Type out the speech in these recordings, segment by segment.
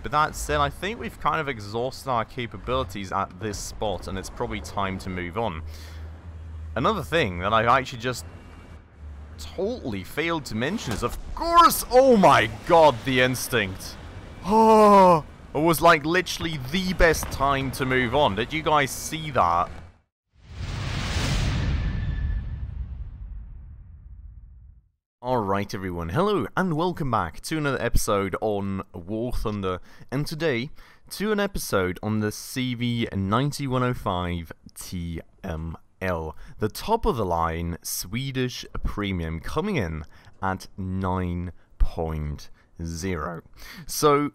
But that said, I think we've kind of exhausted our capabilities at this spot, and it's probably time to move on. Another thing that I've actually just totally failed to mention is, of course, oh my god, the instinct. Oh, it was like literally the best time to move on. Did you guys see that? Alright everyone, hello and welcome back to another episode on War Thunder, and today to an episode on the CV9105 TML, the top of the line Swedish premium, coming in at 9.0. So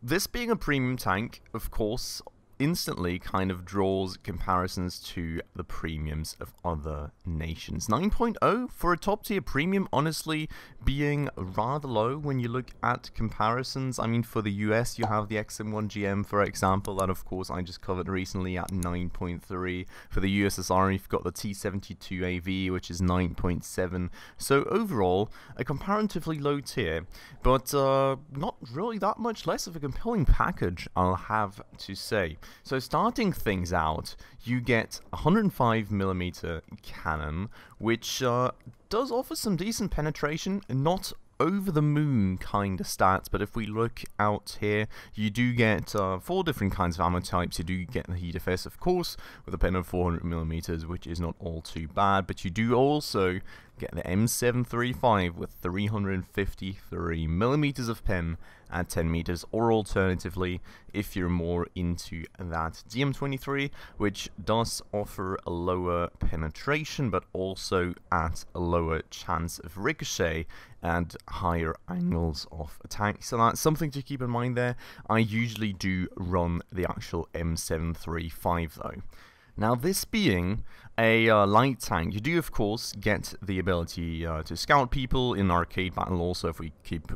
this being a premium tank, of course, instantly kind of draws comparisons to the premiums of other nations. 9.0 for a top tier premium, honestly, being rather low when you look at comparisons. I mean, for the US, you have the XM1GM, for example, that of course I just covered recently at 9.3. For the USSR, you've got the T72AV, which is 9.7. So overall, a comparatively low tier, but not really that much less of a compelling package, I'll have to say. So starting things out, you get a 105mm cannon, which does offer some decent penetration, not over the moon kind of stats, but if we look out here, you do get 4 different kinds of ammo types. You do get the heat FS, of course, with a pen of 400mm, which is not all too bad, but you do also get the M735 with 353mm of pen at 10 meters, or alternatively, if you're more into that DM23, which does offer a lower penetration, but also at a lower chance of ricochet and higher angles of attack. So that's something to keep in mind there. I usually do run the actual M735 though. Now, this being a light tank, you do of course get the ability to scout people in arcade battle. Also, if we keep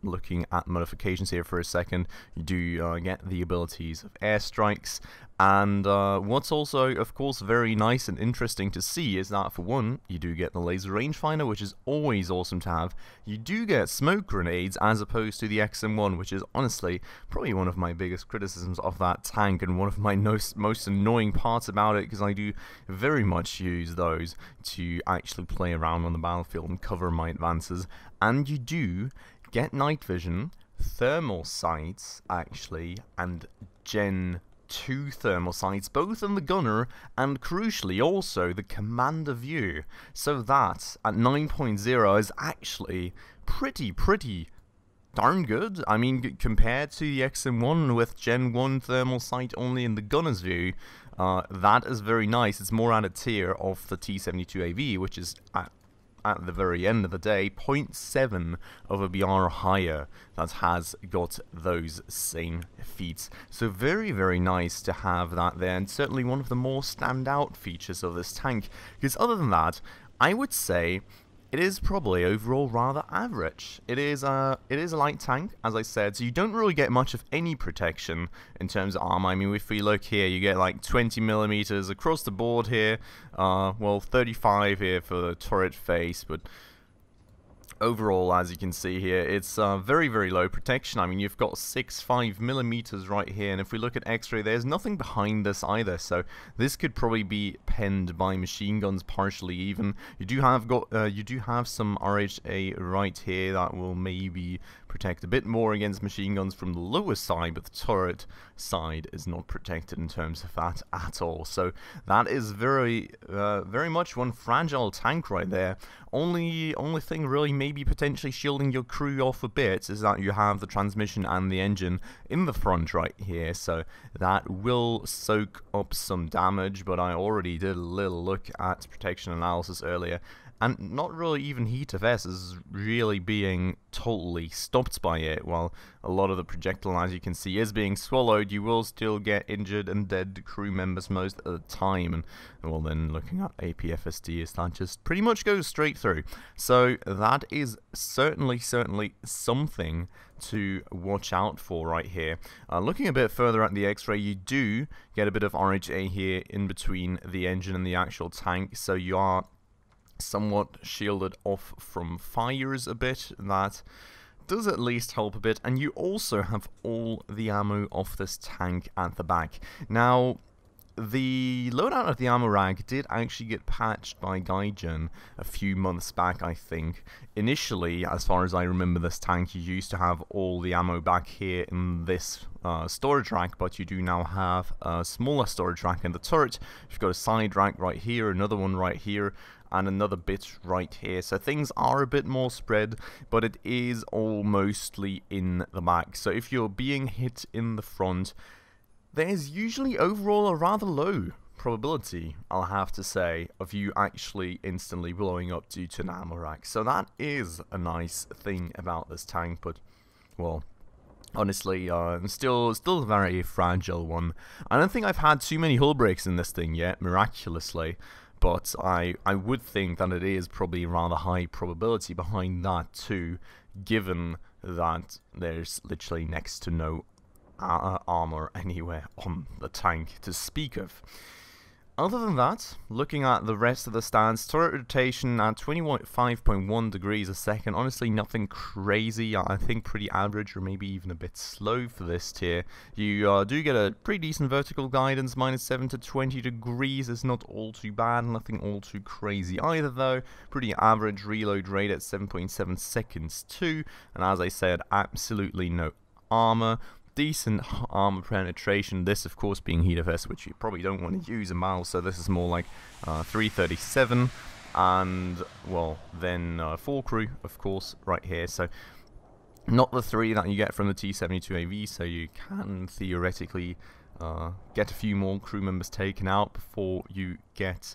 looking at modifications here for a second, you do get the abilities of airstrikes, and what's also of course very nice and interesting to see is that, for one, you do get the laser rangefinder, which is always awesome to have. You do get smoke grenades as opposed to the XM1, which is honestly probably one of my biggest criticisms of that tank, and one of my most annoying parts about it, because I do very much use those to actually play around on the battlefield and cover my advances. And you do get night vision, thermal sights actually, and Gen 2 thermal sights, both in the gunner and crucially also the commander view. So that at 9.0 is actually pretty darn good. I mean, compared to the XM1 with Gen 1 thermal sight only in the gunner's view, that is very nice. It's more at a tier of the T72AV, which is at the very end of the day, 0.7 of a BR higher that has got those same feats. So very nice to have that there, and certainly one of the more standout features of this tank, because other than that, I would say it is probably overall rather average. It is a light tank, as I said, so you don't really get much of any protection in terms of armor. I mean, if we look here, you get like 20mm across the board here, well, 35 here for the turret face, but overall, as you can see here, it's very low protection. I mean, you've got 5mm right here, and if we look at X-ray, there's nothing behind this either, so this could probably be penned by machine guns partially even. You do have some RHA right here that will maybe protect a bit more against machine guns from the lower side, but the turret side is not protected in terms of that at all. So that is very much one fragile tank right there. Only thing really maybe potentially shielding your crew off a bit is that you have the transmission and the engine in the front right here, so that will soak up some damage, but I already did a little look at protection analysis earlier, and not really even heat of S is really being totally stopped by it. While a lot of the projectile, as you can see, is being swallowed, you will still get injured and dead crew members most of the time, and well, then looking at APFSD, is that just pretty much goes straight through. So that is certainly something to watch out for right here. Looking a bit further at the X-ray, you do get a bit of RHA here in between the engine and the actual tank, so you are somewhat shielded off from fires a bit. That does at least help a bit, and you also have all the ammo of this tank at the back. Now, the loadout of the ammo rack did actually get patched by Gaijin a few months back, I think. Initially, as far as I remember, this tank, you used to have all the ammo back here in this storage rack, but you do now have a smaller storage rack in the turret. You've got a side rack right here, another one right here, and another bit right here. So things are a bit more spread, but it is all mostly in the back. So if you're being hit in the front, there's usually overall a rather low probability, I'll have to say, of you actually instantly blowing up due to an ammo rack. So that is a nice thing about this tank, but, well, honestly, still a very fragile one. I don't think I've had too many hull breaks in this thing yet, miraculously, but I would think that it is probably a rather high probability behind that too, given that there's literally next to no armor anywhere on the tank to speak of. Other than that, looking at the rest of the stats, turret rotation at 25.1 degrees a second, honestly nothing crazy, I think pretty average or maybe even a bit slow for this tier. You do get a pretty decent vertical guidance, -7 to 20 degrees is not all too bad, nothing all too crazy either though. Pretty average reload rate at 7.7 seconds too, and as I said, absolutely no armor. Decent armor penetration, this of course being heat vest, which you probably don't want to use a mouse, so this is more like 337, and well then full crew of course right here, so not the 3 that you get from the T-72AV, so you can theoretically get a few more crew members taken out before you get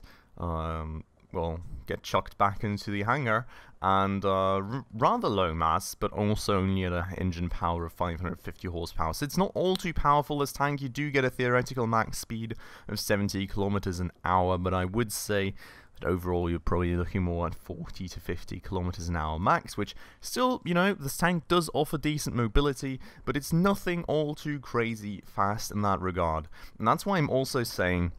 get chucked back into the hangar, and rather low mass, but also only at an engine power of 550 horsepower. So it's not all too powerful, this tank. You do get a theoretical max speed of 70 kilometers an hour, but I would say that overall you're probably looking more at 40 to 50 kilometers an hour max, which still, you know, this tank does offer decent mobility, but it's nothing all too crazy fast in that regard. And that's why I'm also saying,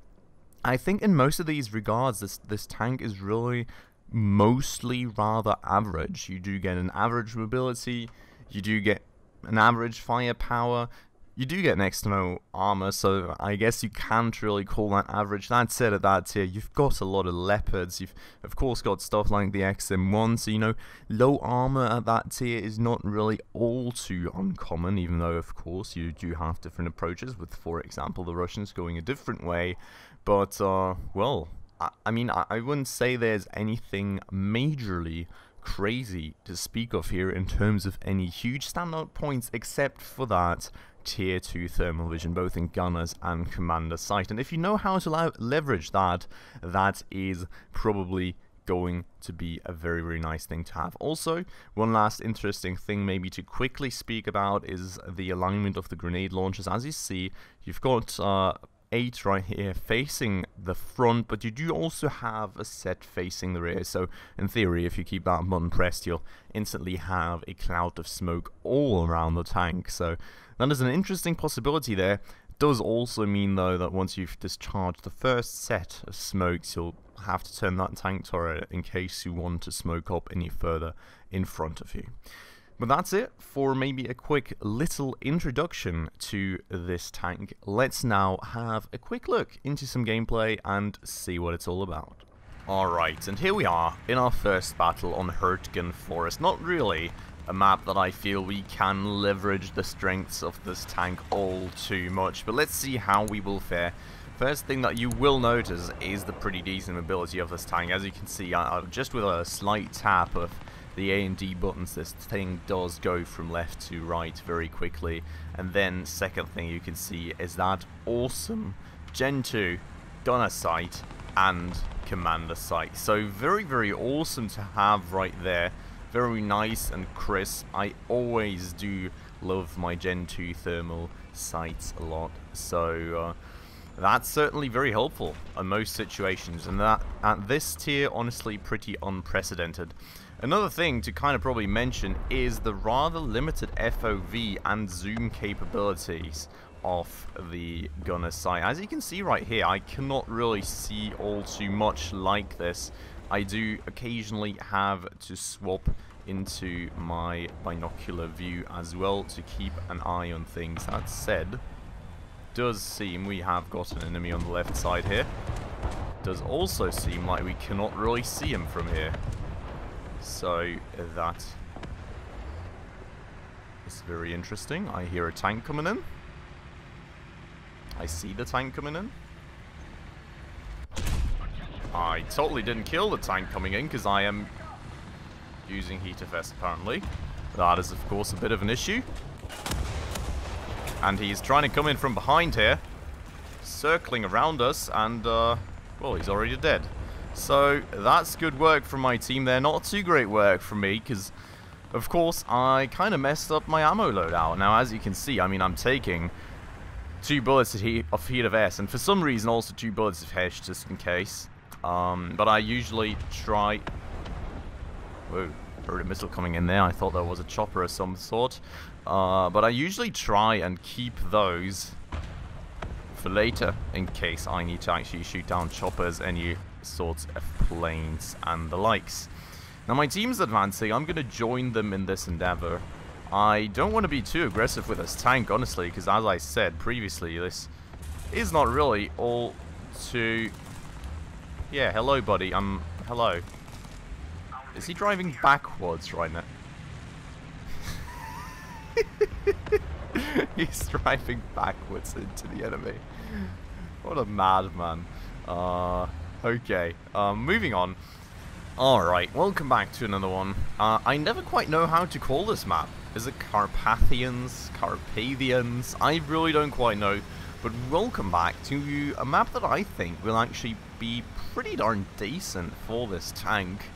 I think in most of these regards, this tank is really mostly rather average. You do get an average mobility, you do get an average firepower, you do get next to no armor, so I guess you can't really call that average. That said, at that tier, you've got a lot of Leopards, you've of course got stuff like the XM1, so you know, low armor at that tier is not really all too uncommon, even though of course you do have different approaches, with for example the Russians going a different way, but well, I mean, I wouldn't say there's anything majorly crazy to speak of here in terms of any huge standout points, except for that tier 2 thermal vision, both in gunners and commander sight. And if you know how to leverage that, that is probably going to be a very, very nice thing to have. Also, one last interesting thing maybe to quickly speak about is the alignment of the grenade launchers. As you see, you've got 8 right here facing the front, but you do also have a set facing the rear, so in theory if you keep that button pressed you'll instantly have a cloud of smoke all around the tank, so that is an interesting possibility there. It does also mean though that once you've discharged the first set of smokes, you'll have to turn that tank turret in case you want to smoke up any further in front of you. But that's it for maybe a quick little introduction to this tank. Let's now have a quick look into some gameplay and see what it's all about. Alright, and here we are in our first battle on Hurtgen Forest. Not really a map that I feel we can leverage the strengths of this tank all too much, but let's see how we will fare. First thing that you will notice is the pretty decent mobility of this tank. As you can see, just with a slight tap of the A and D buttons, this thing does go from left to right very quickly. And then second thing you can see is that awesome Gen 2 gunner sight and commander sight. So very, very awesome to have right there. Very nice and crisp. I always do love my Gen 2 thermal sights a lot. So that's certainly very helpful in most situations, and that at this tier honestly pretty unprecedented. Another thing to kind of probably mention is the rather limited FOV and zoom capabilities of the gunner sight. As you can see right here, I cannot really see all too much like this. I do occasionally have to swap into my binocular view as well to keep an eye on things. That said, does seem we have got an enemy on the left side here. Does also seem like we cannot really see him from here. So that is very interesting. I hear a tank coming in. I see the tank coming in. I totally didn't kill the tank coming in because I am using heater vest apparently. That is of course a bit of an issue. And he's trying to come in from behind here, circling around us, and well, he's already dead. So that's good work from my team there. Not too great work from me because of course I kind of messed up my ammo loadout. Now as you can see, I mean, I'm taking 2 bullets of heat of S, and for some reason also 2 bullets of Hesh just in case. But I usually try... Whoa, heard a missile coming in there. I thought there was a chopper of some sort. But I usually try and keep those for later in case I need to actually shoot down choppers, any sorts of planes and the likes. Now my team's advancing. I'm going to join them in this endeavor. I don't want to be too aggressive with this tank, honestly, because as I said previously, this is not really all too... Yeah, hello, buddy. Hello. Is he driving backwards right now? He's driving backwards into the enemy. What a madman. Okay. Moving on. Alright, welcome back to another one. I never quite know how to call this map. Is it Carpathians? Carpathians? I really don't quite know. But welcome back to a map that I think will actually be pretty darn decent for this tank.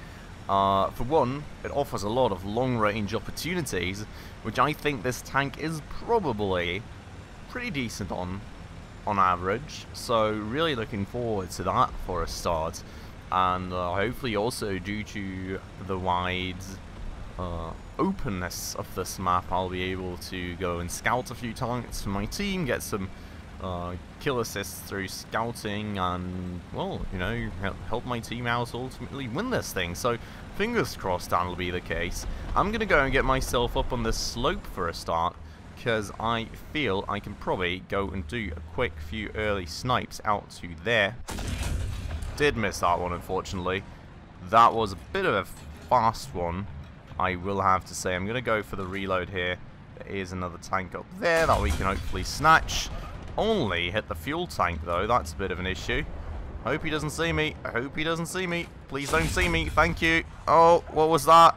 For one, it offers a lot of long-range opportunities, which I think this tank is probably pretty decent on average. So really looking forward to that for a start. And hopefully also due to the wide openness of this map, I'll be able to go and scout a few targets for my team, get some kill assists through scouting, and, well, you know, help my team out ultimately win this thing. So fingers crossed that'll be the case. I'm going to go and get myself up on this slope for a start, because I feel I can probably go and do a quick few early snipes out to there. Did miss that one, unfortunately. That was a bit of a fast one, I will have to say. I'm going to go for the reload here. There is another tank up there that we can hopefully snatch. Only hit the fuel tank, though. That's a bit of an issue. Hope he doesn't see me. I hope he doesn't see me. Please don't see me. Thank you. Oh, what was that?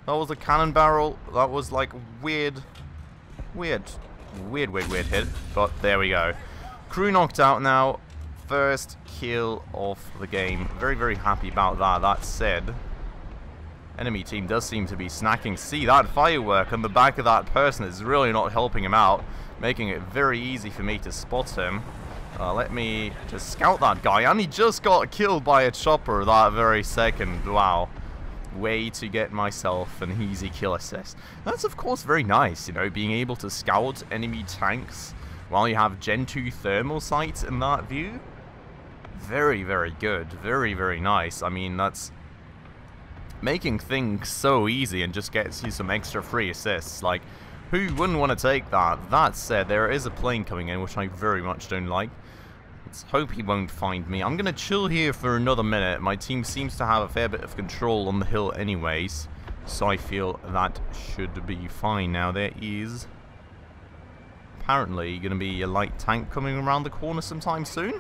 That was a cannon barrel. That was like weird hit. But there we go. Crew knocked out now. First kill of the game. Very, very happy about that. That said, enemy team does seem to be snacking. See, that firework on the back of that person is really not helping him out, making it very easy for me to spot him. Let me just scout that guy, and he just got killed by a chopper that very second. Wow. Way to get myself an easy kill assist. That's of course very nice, you know, being able to scout enemy tanks while you have Gen 2 thermal sights in that view. Very, very good. Very, very nice. I mean, that's making things so easy and just gets you some extra free assists. Like, who wouldn't want to take that? That said, there is a plane coming in, which I very much don't like. Let's hope he won't find me. I'm going to chill here for another minute. My team seems to have a fair bit of control on the hill anyways, so I feel that should be fine. Now, there is apparently going to be a light tank coming around the corner sometime soon.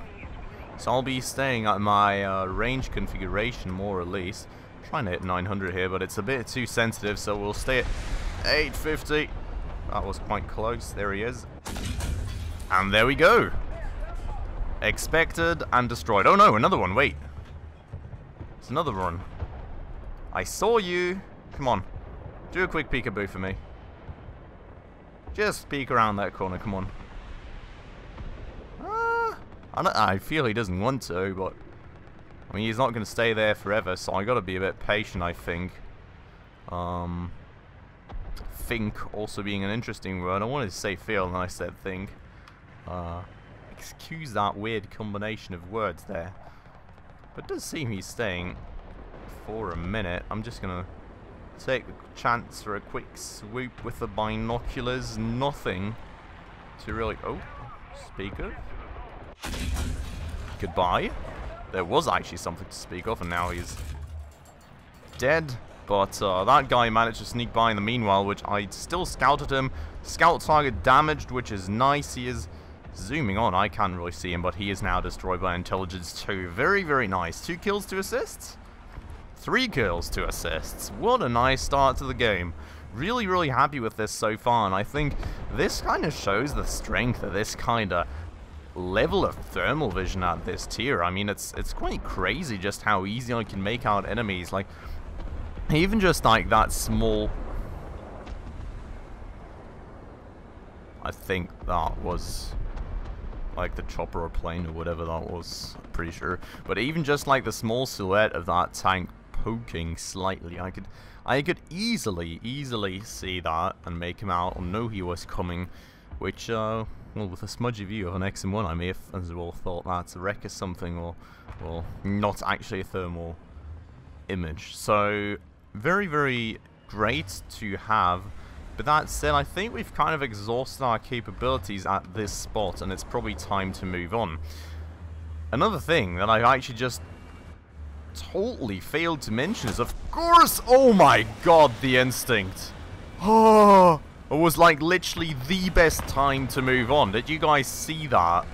So I'll be staying at my range configuration, more or less. Trying to hit 900 here, but it's a bit too sensitive, so we'll stay at 850. That was quite close. There he is. And there we go. Expected and destroyed. Oh no, another one. Wait. It's another one. I saw you. Come on. Do a quick peekaboo for me. Just peek around that corner. Come on. I feel he doesn't want to, but I mean, he's not going to stay there forever, so I got to be a bit patient, I think. Think also being an interesting word. I wanted to say feel, and I said think. Excuse that weird combination of words there. But it does seem he's staying for a minute. I'm just going to take a chance for a quick swoop with the binoculars. Nothing to really... Oh, speak of. Goodbye. There was actually something to speak of, and now he's dead. But that guy managed to sneak by in the meanwhile, which I still scouted him. Scout target damaged, which is nice. He is zooming on. I can't really see him, but he is now destroyed by intelligence 2. Very, very nice. 2 kills, 2 assists? 3 kills, 2 assists. What a nice start to the game. Really, really happy with this so far, and I think this kind of shows the strength of this kind of level of thermal vision at this tier. I mean, it's quite crazy just how easy I can make out enemies. Like, even just like that small... I think that was like the chopper or plane or whatever that was, I'm pretty sure. But even just like the small silhouette of that tank poking slightly, I could easily see that and make him out or know he was coming, which well, with a smudgy view of an XM1, I may have as well thought that's a wreck or something, or well, not actually a thermal image. So very, very great to have. But that said, I think we've kind of exhausted our capabilities at this spot, and it's probably time to move on. Another thing that I actually just totally failed to mention is, of course, oh my god, the instinct. Oh, it was like literally the best time to move on. Did you guys see that?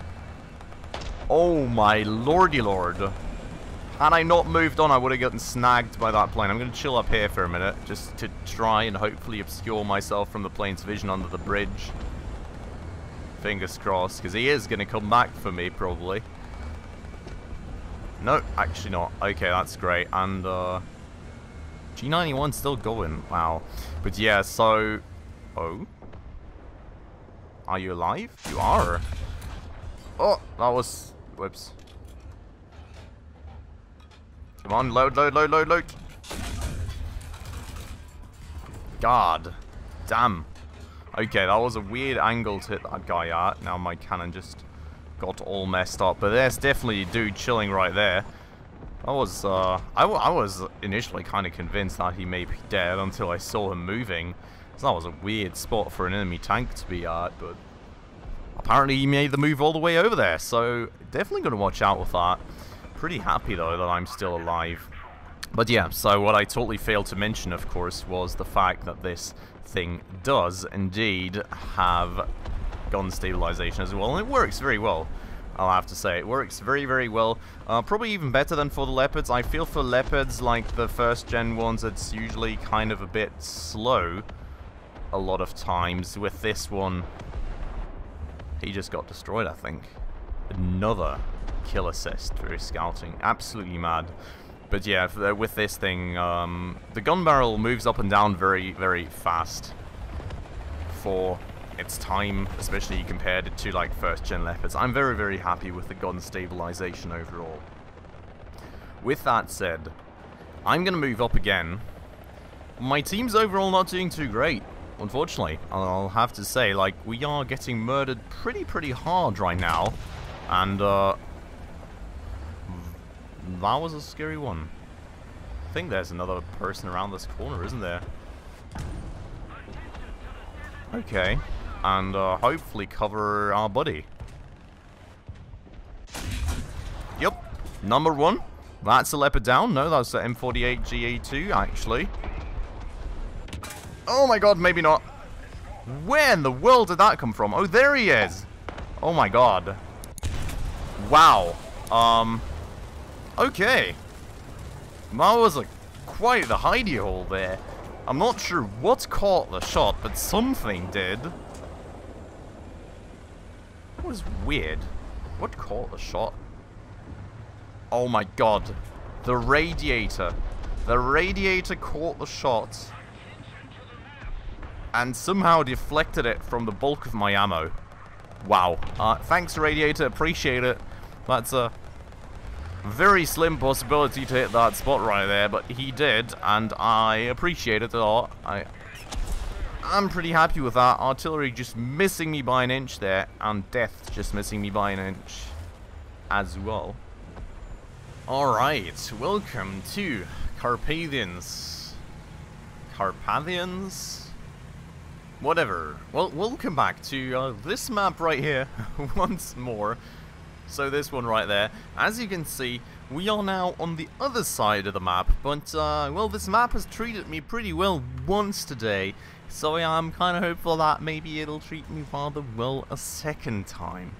Oh my lordy lord. Had I not moved on, I would have gotten snagged by that plane. I'm going to chill up here for a minute, just to try and hopefully obscure myself from the plane's vision under the bridge. Fingers crossed, because he is going to come back for me, probably. No, actually not. Okay, that's great. And, G91's still going. Wow. But yeah, so... Oh? Are you alive? You are. Oh, that was... Whoops. Come on, load, load, load, load, load. God. Damn. Okay, that was a weird angle to hit that guy at. Now my cannon just got all messed up. But there's definitely a dude chilling right there. I was initially kind of convinced that he may be dead until I saw him moving. So that was a weird spot for an enemy tank to be at, but apparently he made the move all the way over there. So definitely going to watch out with that. Pretty happy though that I'm still alive. But yeah, so what I totally failed to mention, of course, was the fact that this thing does indeed have gun stabilization as well, and it works very well, I'll have to say. It works very, very well. Probably even better than for the Leopards. I feel for Leopards, like the first gen ones, it's usually kind of a bit slow a lot of times. With this one, he just got destroyed, I think. Another kill assist through scouting. Absolutely mad. But yeah, with this thing, the gun barrel moves up and down very, very fast for its time, especially compared to like first gen Leopards. I'm very, very happy with the gun stabilization overall. With that said, I'm going to move up again. My team's overall not doing too great, unfortunately. I'll have to say, like, we are getting murdered pretty hard right now. And, that was a scary one. I think there's another person around this corner, isn't there? Okay. And, hopefully cover our buddy. Yep. Number 1. That's a Leopard down. No, that's the M48 GA2, actually. Oh my god, maybe not. Where in the world did that come from? Oh, there he is. Oh my god. Wow. Okay. That was quite the hidey hole there. I'm not sure what caught the shot, but something did. That was weird. What caught the shot? Oh my god. The radiator. The radiator caught the shot and somehow deflected it from the bulk of my ammo. Wow. Thanks, radiator. Appreciate it. That's a very slim possibility to hit that spot right there, but he did, and I appreciate it a lot. I'm pretty happy with that. Artillery just missing me by an inch there, and death just missing me by an inch as well. Alright, welcome to Carpathians. Carpathians? Whatever. Well, welcome back to this map right here once more. So this one right there. As you can see, we are now on the other side of the map, but well, this map has treated me pretty well once today, so I'm kind of hopeful that maybe it'll treat me rather well a second time.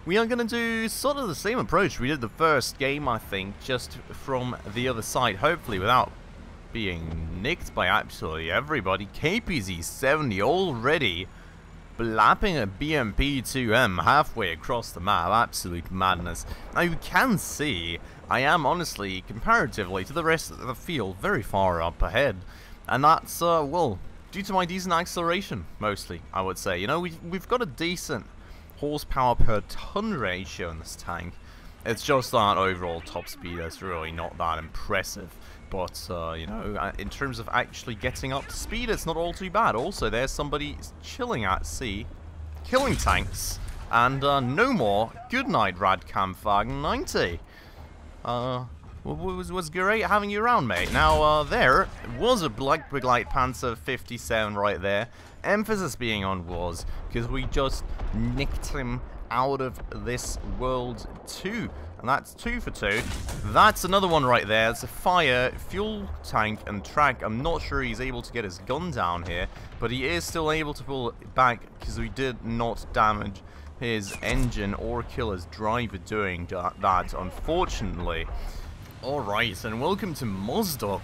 We are going to do sort of the same approach we did the first game, I think, just from the other side, hopefully without being nicked by absolutely everybody. KPZ-70 already blapping a BMP-2M halfway across the map. Absolute madness. Now you can see I am honestly, comparatively to the rest of the field, very far up ahead. And that's, well, due to my decent acceleration, mostly, I would say. You know, we've got a decent horsepower per ton ratio in this tank. It's just that overall top speed is really not that impressive. But, you know, in terms of actually getting up to speed, it's not all too bad. Also, there's somebody chilling at sea, killing tanks, and no more. Good night, Radkampfwagen 90. Was great having you around, mate. Now, there was a Black Panzer 57 right there. Emphasis being on was, because we just nicked him out of this world too. And that's 2 for 2. That's another one right there. It's a fire, fuel tank, and track. I'm not sure he's able to get his gun down here, but he is still able to pull it back because we did not damage his engine or kill his driver doing that, unfortunately. Alright, and welcome to Mozdok,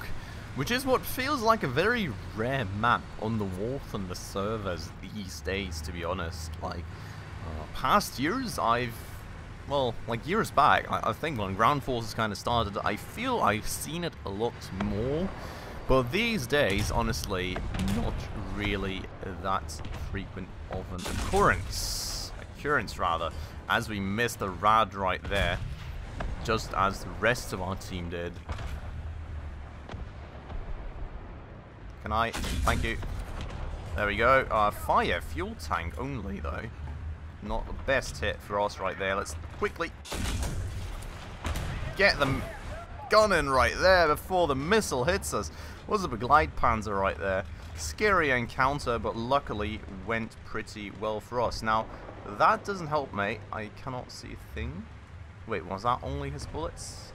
which is what feels like a very rare map on the Wharf and the servers these days, to be honest. Like, past years, well, like years back, I think when Ground Forces kind of started, I feel I've seen it a lot more. But these days, honestly, not really that frequent of an occurrence, rather, as we missed the rad right there, just as the rest of our team did. Can I? Thank you. There we go. Fire, fuel tank only, though. Not the best hit for us right there. Let's quickly get the gun in right there before the missile hits us. Was a glide panzer right there. Scary encounter, but luckily went pretty well for us. Now, that doesn't help, mate. I cannot see a thing. Wait, was that only his bullets?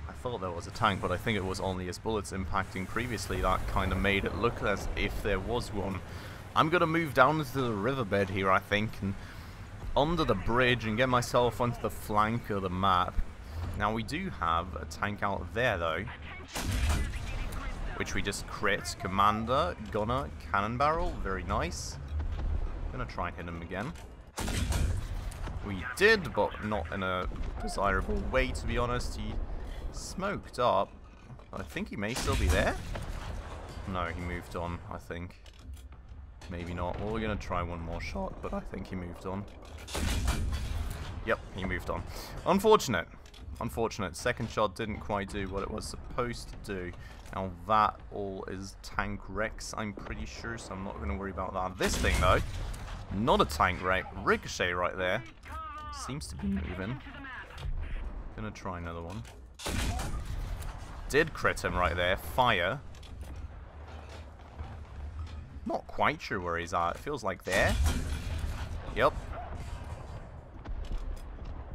I thought there was a tank, but I think it was only his bullets impacting previously. That kind of made it look as if there was one. I'm going to move down into the riverbed here, I think, and under the bridge and get myself onto the flank of the map. Now, we do have a tank out there, though, which we just crit. Commander, gunner, cannon barrel, very nice. Gonna try and hit him again. We did, but not in a desirable way, to be honest. He smoked up. I think he may still be there. No, he moved on, I think. Maybe not. Well, we're going to try one more shot, but I think he moved on. Yep, he moved on. Unfortunate. Unfortunate. Second shot didn't quite do what it was supposed to do. Now, that all is tank wrecks, I'm pretty sure, so I'm not going to worry about that. This thing, though, not a tank wreck. Ricochet right there. Seems to be moving. Gonna try another one. Did crit him right there. Fire. Not quite sure where he's at. It feels like there. Yep.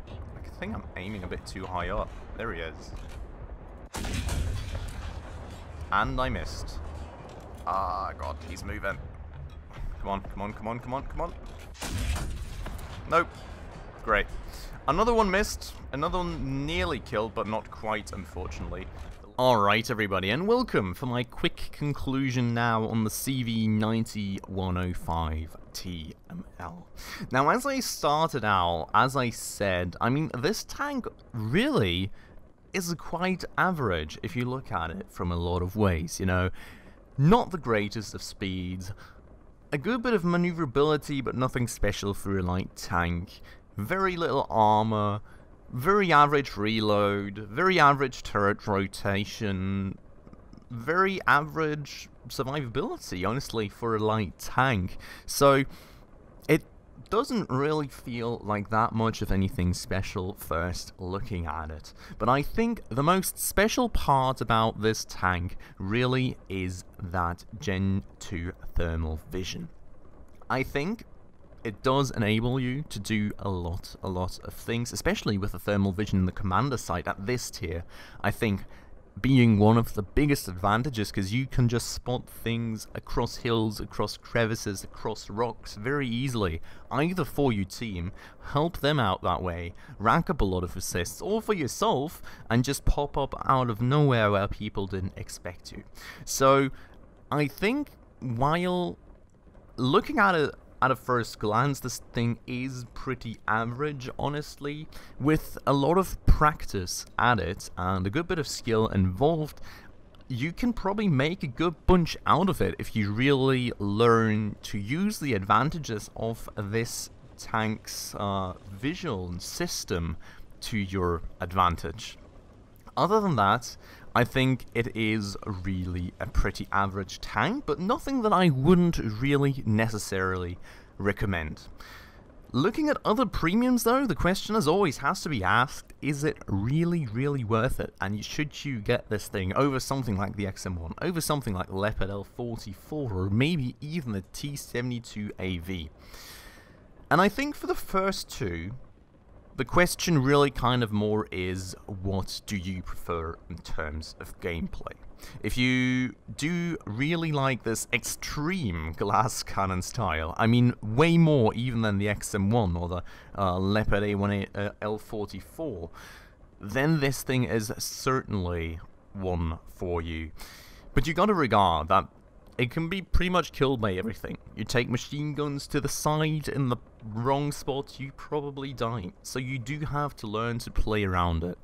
I think I'm aiming a bit too high up. There he is. And I missed. Ah, God, he's moving. Come on, come on, come on, come on, come on. Nope. Great. Another one missed. Another one nearly killed, but not quite, unfortunately. Alright, everybody, and welcome for my quick conclusion now on the CV90-105 TML. Now, as I started out, as I said, I mean, this tank really is quite average if you look at it from a lot of ways, you know. Not the greatest of speeds, a good bit of maneuverability, but nothing special for a light tank, very little armor, very average reload, very average turret rotation, very average survivability, honestly, for a light tank. So, it doesn't really feel like that much of anything special first looking at it. But I think the most special part about this tank really is that Gen 2 thermal vision. I think it does enable you to do a lot of things, especially with the thermal vision in the commander side at this tier. I think being one of the biggest advantages, because you can just spot things across hills, across crevices, across rocks very easily, either for your team, help them out that way, rack up a lot of assists, or for yourself, and just pop up out of nowhere where people didn't expect you. So I think while looking at it at a first glance, this thing is pretty average, honestly. With a lot of practice at it and a good bit of skill involved, you can probably make a good bunch out of it if you really learn to use the advantages of this tank's visual system to your advantage. Other than that, I think it is really a pretty average tank, but nothing that I wouldn't really necessarily recommend. Looking at other premiums though, the question as always has to be asked, is it really worth it? And should you get this thing over something like the XM1, over something like the Leopard L44, or maybe even the T72AV? And I think for the first two, the question really kind of more is, what do you prefer in terms of gameplay? If you do really like this extreme glass cannon style, I mean way more even than the XM1 or the Leopard L44, then this thing is certainly one for you. But you gotta regard that it can be pretty much killed by everything. You take machine guns to the side in the wrong spot, you probably die. So you do have to learn to play around it.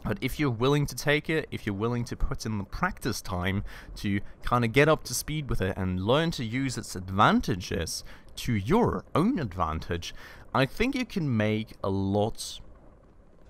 But if you're willing to take it, if you're willing to put in the practice time to kind of get up to speed with it and learn to use its advantages to your own advantage, I think you can make a lot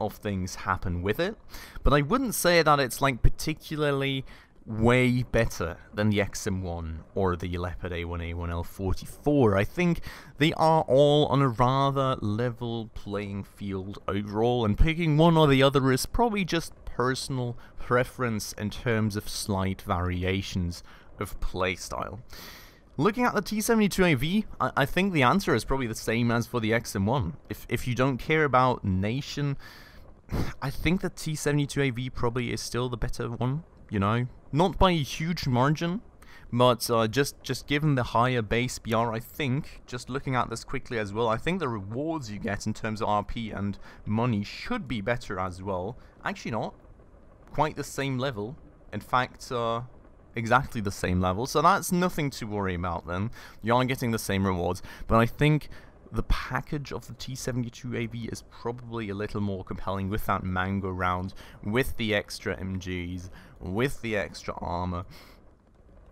of things happen with it. But I wouldn't say that it's like particularly way better than the XM1 or the Leopard A1A1L44. I think they are all on a rather level playing field overall, and picking one or the other is probably just personal preference in terms of slight variations of playstyle. Looking at the T72AV, I think the answer is probably the same as for the XM1. If you don't care about nation, I think the T72AV probably is still the better one, you know? Not by a huge margin, but just given the higher base BR, I think, just looking at this quickly as well, I think the rewards you get in terms of RP and money should be better as well. Actually not. Quite the same level. In fact, exactly the same level. So that's nothing to worry about then. You are getting the same rewards. But I think the package of the T72AV is probably a little more compelling with that Mango round, with the extra MGs, with the extra armor.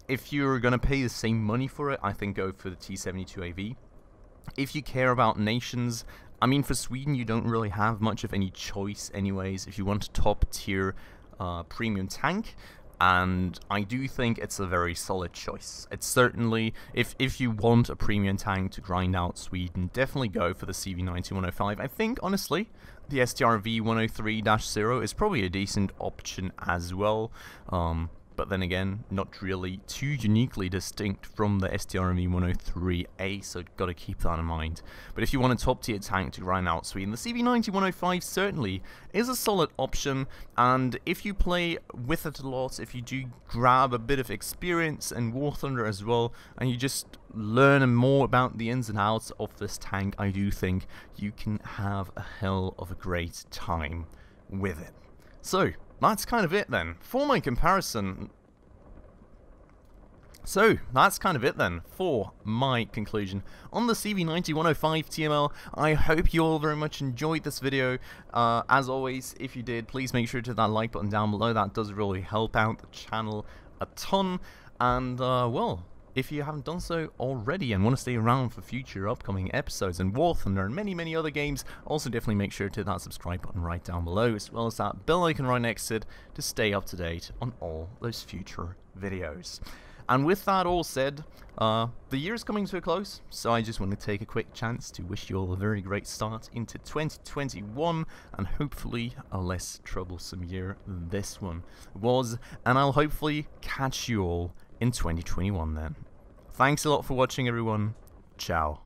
If you're going to pay the same money for it, I think go for the T72AV. If you care about nations, I mean for Sweden you don't really have much of any choice anyways if you want a top tier premium tank. And I do think it's a very solid choice. It's certainly, if you want a premium tank to grind out Sweden, definitely go for the CV90-105. I think, honestly, the STRV-103-0 is probably a decent option as well. But then again, not really too uniquely distinct from the STRV-103A, so gotta keep that in mind. But if you want a top tier tank to grind out Sweden, the CV90-105 certainly is a solid option, and if you play with it a lot, if you do grab a bit of experience in War Thunder as well, and you just learn more about the ins and outs of this tank, I do think you can have a hell of a great time with it. So, that's kind of it then, for my comparison. So, that's kind of it then, for my conclusion on the CV90-105 TML. I hope you all very much enjoyed this video. As always, if you did, please make sure to hit that like button down below. That does really help out the channel a ton. And, well, if you haven't done so already and want to stay around for future upcoming episodes and War Thunder and many other games, also definitely make sure to hit that subscribe button right down below, as well as that bell icon right next to it to stay up to date on all those future videos. And with that all said, the year is coming to a close, so I just want to take a quick chance to wish you all a very great start into 2021, and hopefully a less troublesome year than this one was, and I'll hopefully catch you all in 2021 then. Thanks a lot for watching, everyone. Ciao.